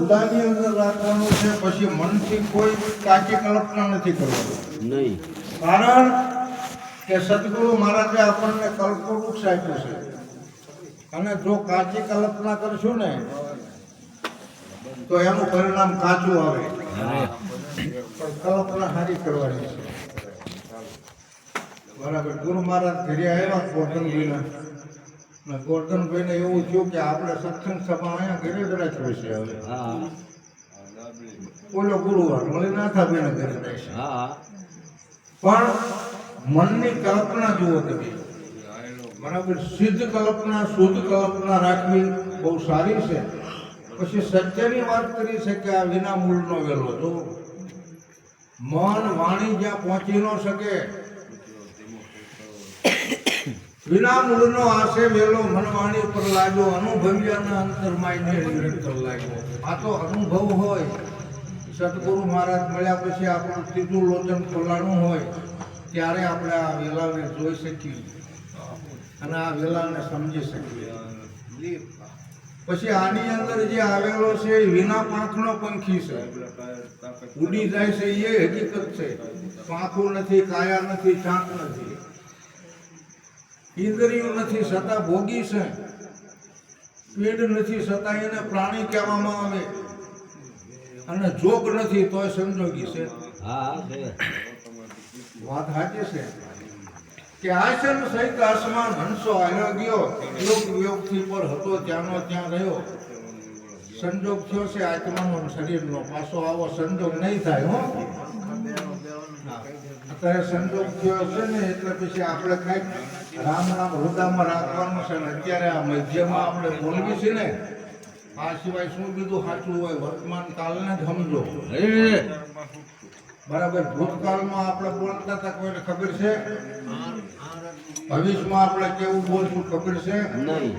ખુદાની અંદર રાખવાનું છે, પછી મનથી કોઈ કાચી કલ્પના નથી કરવાની નહીં. કારણ કે સદગુરુ મહારાજે આપણને કલ્પવૃક્ષ આપ્યું છે અને જો કાચી કલ્પના કરશું ને તો એનું પરિણામ કાચું આવે. પણ કલ્પના સારી કરવાની છે. બરાબર. ગુરુ મહારાજ ઘરે આવ્યા ગોરધનભાઈના, ગોરધનભાઈને એવું થયું કે આપણે સત્સંગ સભા અહીંયા ઘરે ઘરે જ હોય છે. હવે હા ઓલો ગુરુવાર મળી નાથાભાઈના ઘરે જાય છે. હા પણ મનની કલ્પના જુઓ તમે. બરાબર. સિદ્ધ કલ્પના શુદ્ધ કલ્પના રાખવી બહુ સારી છે. પછી સત્યની વાત કરી છે કે આ વિના મૂળનો વેલો જો મન વાણી જ્યાં પહોંચી ન શકે, વિના મૂળનો આશે વેલો મન વાણી પર લાગ્યો, અનુભવ્યાના અંતરમાય નિરંતર લાગ્યો. આ તો અનુભવ હોય. સદગુરુ મહારાજ મળ્યા પછી આપણું ત્રીજું લોચન ખોલાણું હોય ત્યારે આપણે આ વેલાને જોઈ શકીએ અને આ વેલાને સમજી શકીએ. પછી આની અંદર જે આવેલો છે એ વિના પાંખનો પંખી છે. ઉડી જાય છે એ હકીકત છે. પાંખું નથી, કાયા નથી, ચાંક નથી, ઇન્દ્રિયો નથી છતાં ભોગી છે, પેડ નથી છતાં એને પ્રાણી કહેવામાં આવે, અને જોગ નથી તોય સંજોગી છે. હા છે. વાત સાચી છે કે આસન સહિત આસમાન હંસો હાલ્યો ગયો, યોગ યોગથી પર હતો ત્યાંનો ત્યાં રહ્યો. સંજોગ થયો છે આત્માનો અને શરીરનો. પાછો આવો સંજોગ નહીં થાય. હો અત્યારે સંજોગ થયો છે ને એટલે પછી આપણે કંઈક રામ નામ હૃદયમાં રાખવાનું છે. ને અત્યારે આ મધ્યમાં આપણે બોલવી છે ને, આ સિવાય શું બીજું સાચું હોય? વર્તમાન કાલને જ સમજો. બરાબર. ભૂતકાળમાં આપણે બોલતા હતા કોઈને ખબર છે? ભવિષ્યમાં આપણે કેવું બોલશું ખબર છે? નહીં.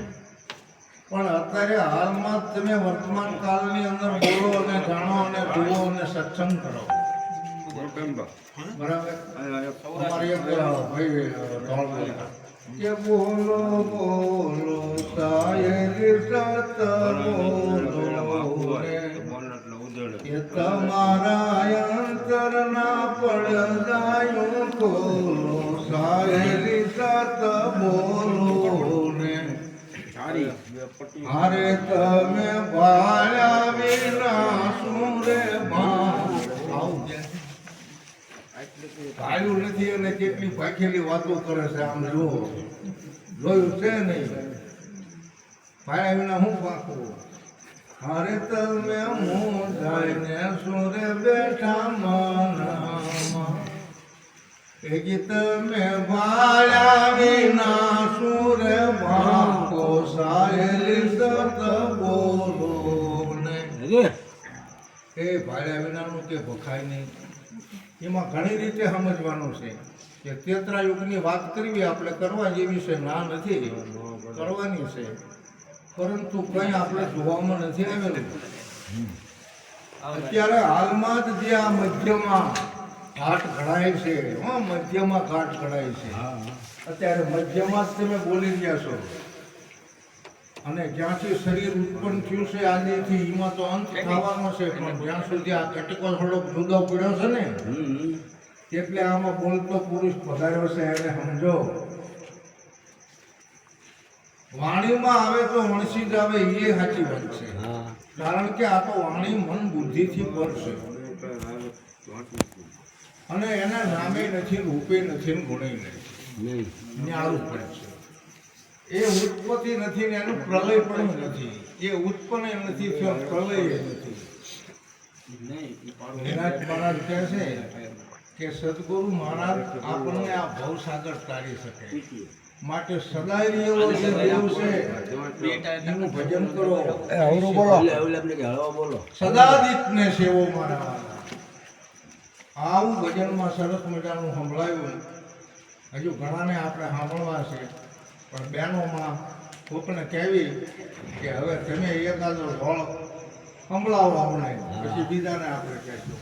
પણ અત્યારે હાલમાં જ તમે વર્તમાન કાળની અંદર બોલો અને જાણો અને જુઓ અને સત્સંગ કરો. બરાબર. અમારી એક ભાઈ બોલતા કે બોલો બોલો સાયરી સત બોલો કે તમારા અંતરના પડદાયું ખોલો, સાયરી સત બોલો ને અરે તમે ભાળ્યા વિના શું રે ભાળ્યું નથી અને કેટલી પાખેલી વાતો કરે છે. આમ જુઓ, જોયું છે નહીં? ભાળ્યા વિના હું પાકું. અરે તમે મોઢાઈને સુરે બેઠા મનામાં, એ ગીત મેં ભાળ્યા વિના સુરે ભાકો, સાહેલી સત બોલો ને. એ ભાળ્યા વિનાનું કે ભખાય નહીં. એમાં ઘણી રીતે સમજવાનું છે કે ત્રેતાયુગની વાત કરવી આપણે કરવા જેવી છે, ના નથી, કરવાની છે. પરંતુ કંઈ આપણે જોવામાં નથી આવેલું. અત્યારે હાલમાં જ જે આ મધ્યમાં ઘાટ ઘડાય છે, મધ્યમાં ઘાટ ઘડાય છે. અત્યારે મધ્યમાં જ તમે બોલી રહ્યા છો. અને જ્યાંથી શરીર ઉત્પન્ન થયું છે આદિથી, એમાં તો અંત થવાનો છે. પણ જ્યાં સુધી આ કટકો થોડોક જુદો પડ્યો છે ને, એટલે આમાં બોલતો પુરુષ પધાર્યો છે એને સમજો. વાણીમાં આવે તો વણસી જ આવે, એ સાચી વાત છે. કારણ કે આ તો વાણી મન બુદ્ધિથી પર છે અને એના નામે નથી, રૂપે નથી, ગુણે નથી, ન્યારું પણ છે. એ ઉત્પત્તિ નથી ને એનું પ્રલય પણ નથી. એ ઉત્પન્ન નથી થયો, પ્રલય નથી. નિરાજ મહારાજ કહે છે કે સદગુરુ મહારાજ આપણને આ ભવસાગર તારી શકે માટે સદાય એવો જે દેવ છે એનું ભજન કરો. સદાદિતને સેવો મારા. આવું ભજનમાં સરસ મજાનું સંભળાયું. હજુ ઘણાને આપણે સાંભળવા છે, પણ બહેનોમાં કોકને કહેવી કે હવે તમે એકાદો ઢોળ સંભળાવો અમને, પછી બીજાને આપણે કહેશું.